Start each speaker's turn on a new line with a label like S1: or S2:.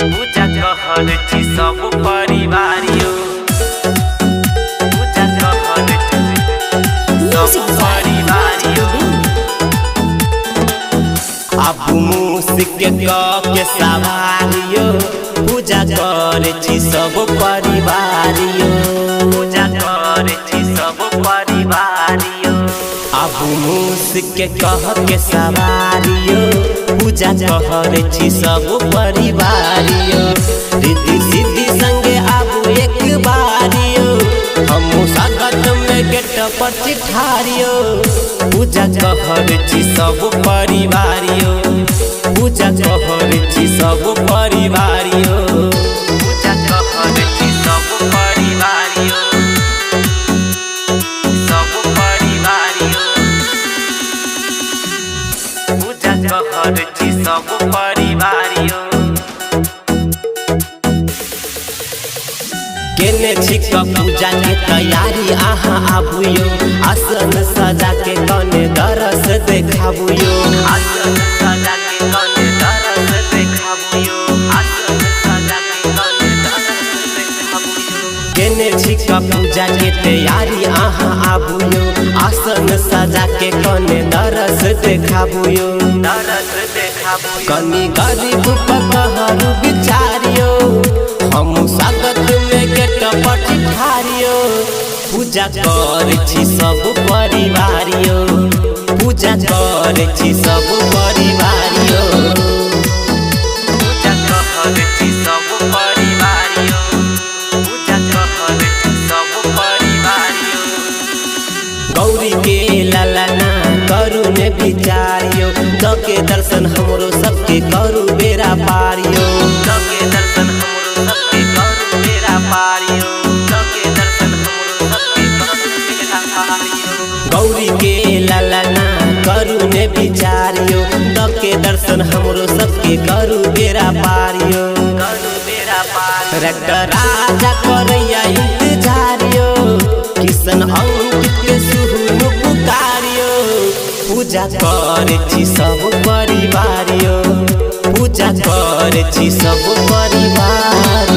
S1: पूजा कहल छी सब परिवारियो पूजा कहल छी सब परिवारियो आबू मूसिक के सवारियो पूजा करे छी सब परिवारियो पूजा करे छी सब परिवारियो आबू मूसिक के सवारियो पूजा करे छी सब परिवारियो रिद्धि सिद्धि संगे आबू एक बारियो हमू स्वागत में गेट पर चिठारियो पूजा करे छी सब परिवारियो पूजा करे छी सब परिवारियो पूजा करे छी सब परिवारियो सब परिवारियो पूजा कहल छी सब परिवारियो केने छिक पूजा के तैयारी आहा आबुयो आसन सजा के कने दरस देखाबुयो आसन सजा के कने दरस देखाबुयो आसन सजा के कने दरस देखाबुयो केने छिक पूजा के तैयारी आहा आबुयो आसन सजा के कने दरस देखाबुयो दरस देखाबुयो कनी गरीब पकहरू बिचारियो हमू स्वागत में गेट पर चिठारियो पूजा करे छी सब परिवारियो पूजा करे छी सब परिवारियो पूजा करे छी सब परिवारियो पूजा करे छी सब परिवारियो गौरी के ललना करू ने विचारियो के दर्शन हमरो सबके करू बेरा पारियो के दर्शन हमरो सबके करू बेरा पारियो के दर्शन हमरो सबके करू बेरा पारियो गौरी के ललना करू ने विचारियो के दर्शन हमरो सबके करू बेरा पारियो रक्त राजा करैया इंतजारियो किशन अंकित के सुहुनु पुकारियो पूजा करे छी सब परिवारियो पूजा करे छी सब परिवार।